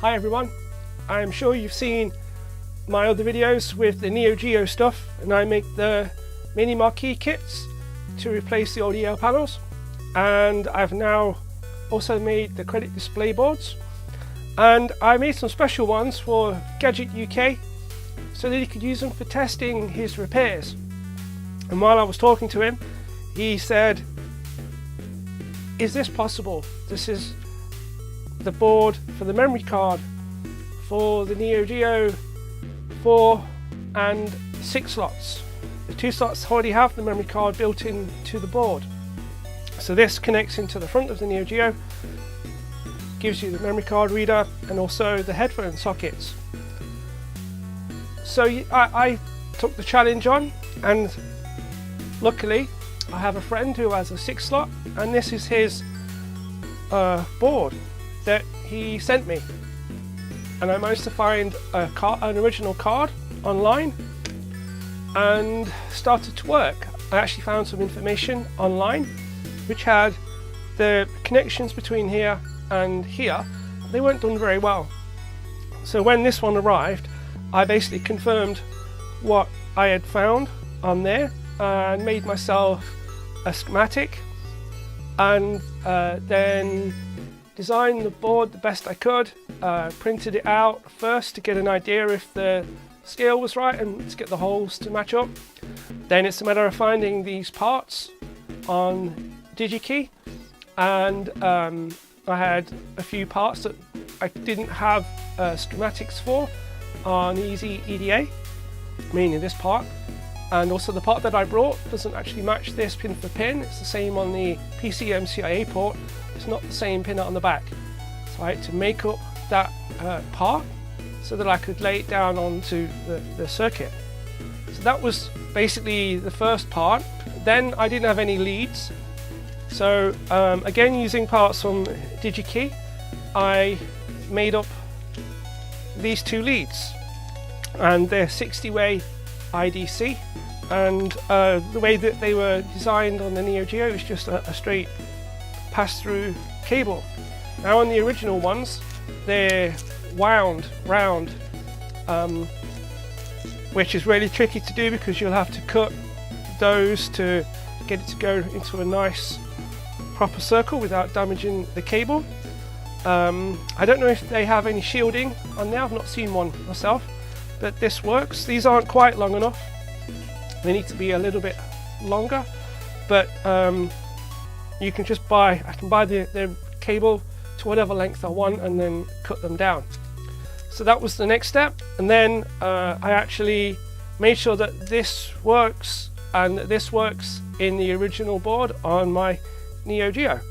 Hi everyone, I'm sure you've seen my other videos with the Neo Geo stuff, and I make the mini marquee kits to replace the old EL panels, and I've now also made the credit display boards, and I made some special ones for Gadget UK so that he could use them for testing his repairs. And while I was talking to him, he said, is this possible? This is the board for the memory card for the Neo Geo 4 and 6 slots. The 2 slots already have the memory card built into the board. So this connects into the front of the Neo Geo, gives you the memory card reader and also the headphone sockets. So I took the challenge on, and luckily I have a friend who has a 6 slot, and this is his board that he sent me, and I managed to find an original card online and started to work. I actually found some information online which had the connections between here and here. They weren't done very well, so when this one arrived I basically confirmed what I had found on there and made myself a schematic, and then designed the board the best I could, printed it out first to get an idea if the scale was right and to get the holes to match up. Then it's a matter of finding these parts on DigiKey, and I had a few parts that I didn't have schematics for on Easy EDA, meaning this part, and also the part that I brought doesn't actually match this pin for pin. It's the same on the PCMCIA port, it's not the same pin on the back. So I had to make up that part so that I could lay it down onto the circuit. So that was basically the first part. Then I didn't have any leads, so again using parts from DigiKey, I made up these 2 leads, and they're 60-way IDC, and the way that they were designed on the Neo Geo is just a straight pass-through cable. Now on the original ones they're wound round, which is really tricky to do because you'll have to cut those to get it to go into a nice proper circle without damaging the cable. I don't know if they have any shielding on there, I've not seen one myself, but this works. These aren't quite long enough, they need to be a little bit longer, but you can just I can buy the cable to whatever length I want and then cut them down. So that was the next step, and then I actually made sure that this works and that this works in the original board on my Neo Geo.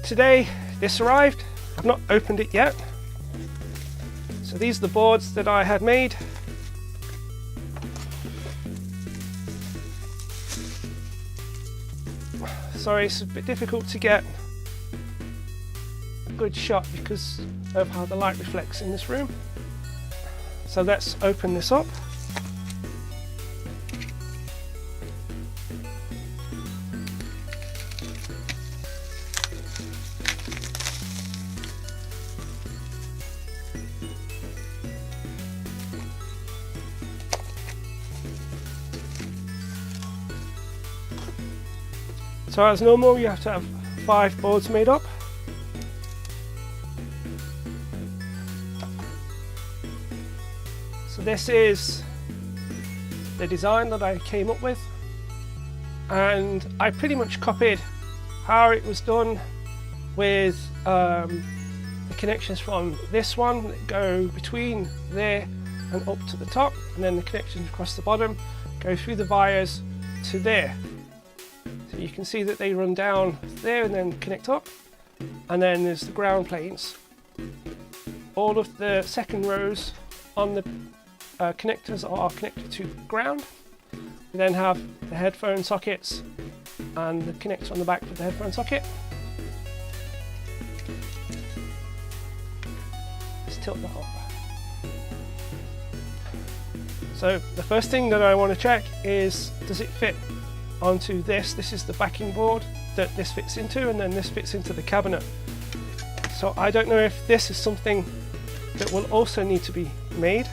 Today this arrived, I've not opened it yet. So these are the boards that I had made. Sorry, it's a bit difficult to get a good shot because of how the light reflects in this room. So let's open this up. So as normal, you have to have 5 boards made up. So this is the design that I came up with, and I pretty much copied how it was done with the connections from this one that go between there and up to the top, and then the connections across the bottom go through the wires to there. So you can see that they run down there and then connect up, and then there's the ground planes. All of the second rows on the connectors are connected to ground. We then have the headphone sockets and the connector on the back for the headphone socket. Let's tilt that up. So the first thing that I want to check is, does it fit onto this? This is the backing board that this fits into, and then this fits into the cabinet. So I don't know if this is something that will also need to be made.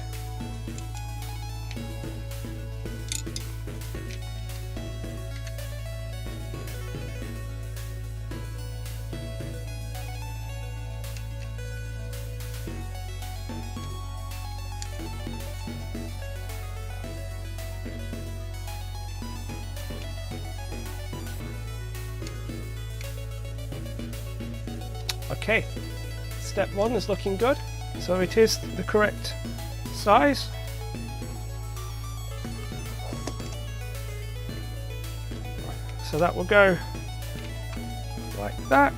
Okay, step 1 is looking good, so it is the correct size. So that will go like that.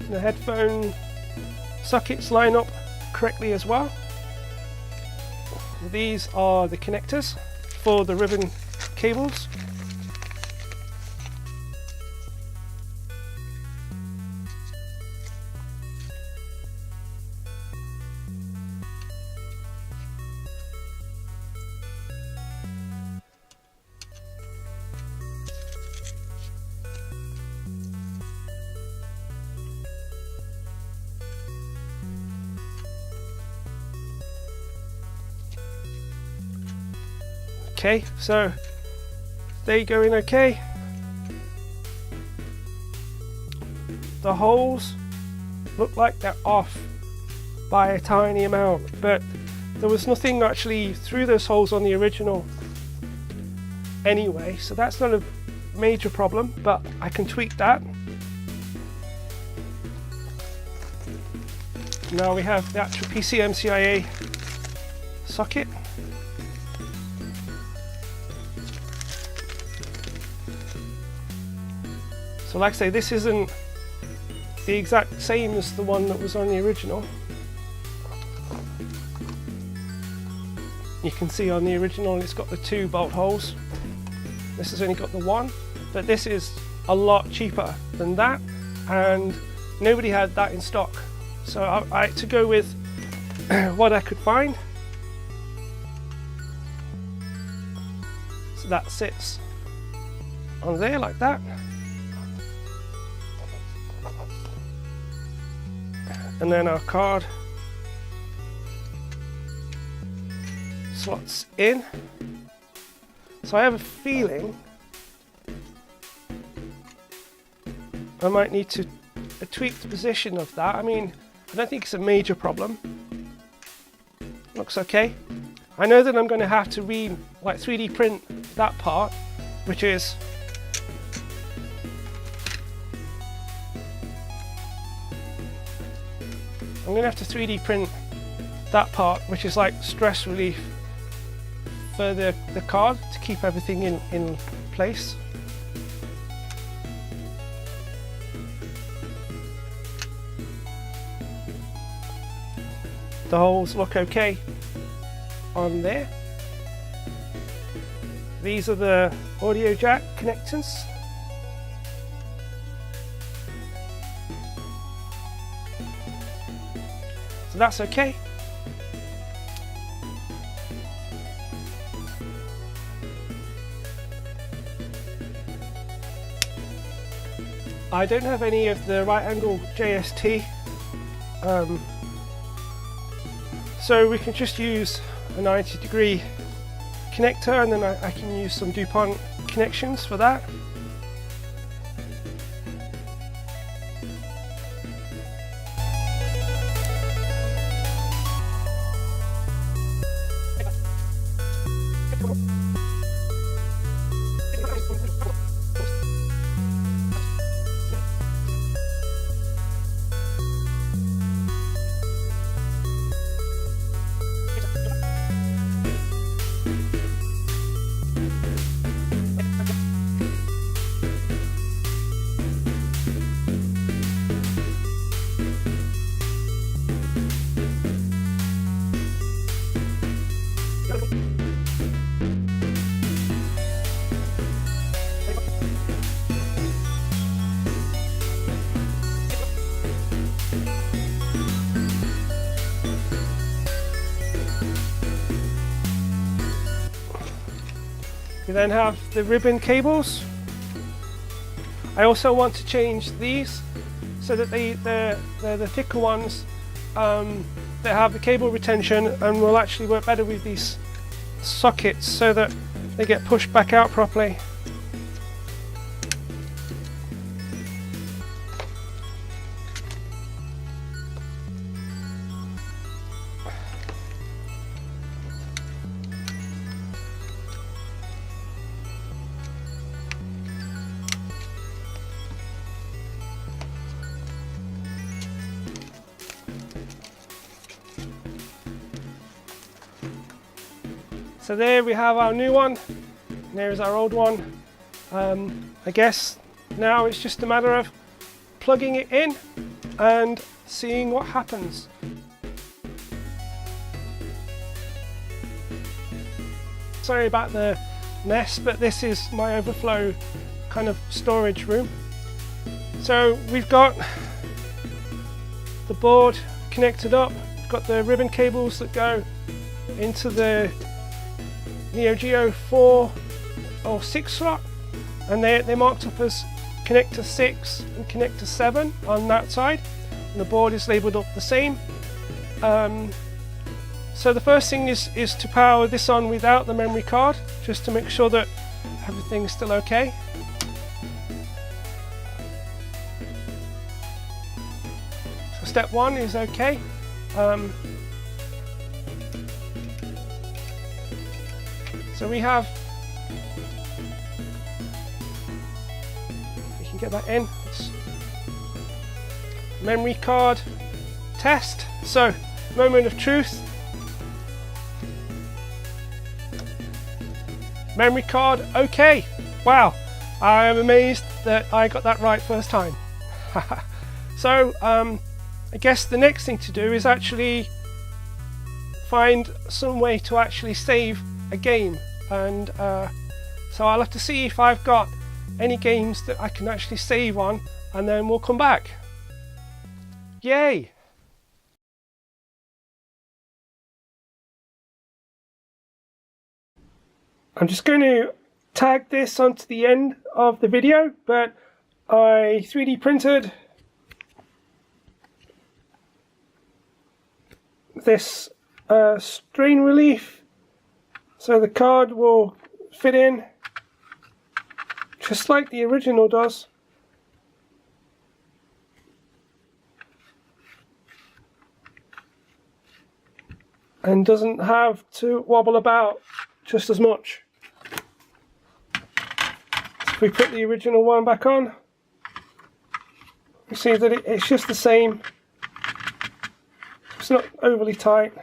The headphone sockets line up correctly as well. These are the connectors for the ribbon cables. Okay, so they go in okay. The holes look like they're off by a tiny amount, but there was nothing actually through those holes on the original anyway, so that's not a major problem, but I can tweak that. Now we have the actual PCMCIA socket. So like I say, this isn't the exact same as the one that was on the original. You can see on the original it's got the 2 bolt holes. This has only got the 1, but this is a lot cheaper than that, and nobody had that in stock. So I had to go with what I could find. So that sits on there like that. And then our card slots in. So I have a feeling I might need to tweak the position of that. I mean, I don't think it's a major problem. Looks okay. I know that I'm going to have to like 3D print that part, which is I'm going to have to 3D print that part, which is like stress relief for the card to keep everything in place. The holes look okay on there. These are the audio jack connectors. So that's okay. I don't have any of the right angle JST, so we can just use a 90-degree connector, and then I can use some DuPont connections for that. We then have the ribbon cables. I also want to change these so that the thicker ones they have the cable retention and will actually work better with these sockets so that they get pushed back out properly. So there we have our new one, and there's our old one. I guess now it's just a matter of plugging it in and seeing what happens. Sorry about the mess, but this is my overflow kind of storage room. So we've got the board connected up, got the ribbon cables that go into the Neo Geo 4 or 6 slot, and they're marked up as connector 6 and connector 7 on that side, and the board is labelled up the same. So the first thing is to power this on without the memory card, just to make sure that everything's still okay. So step 1 is okay. So we have, we can get that in. It's memory card test. So moment of truth. Memory card okay. Wow, I am amazed that I got that right first time. So I guess the next thing to do is actually find some way to actually save a game, and so I'll have to see if I've got any games that I can actually save on, and then we'll come back. Yay! I'm just going to tag this onto the end of the video, but I 3D printed this strain relief, so the card will fit in just like the original does. And doesn't have to wobble about just as much. If we put the original one back on, you see that it's just the same. It's not overly tight.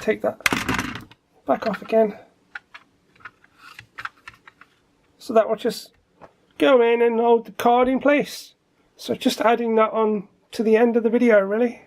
Take that back off again. So that will just go in and hold the card in place. So just adding that on to the end of the video, really.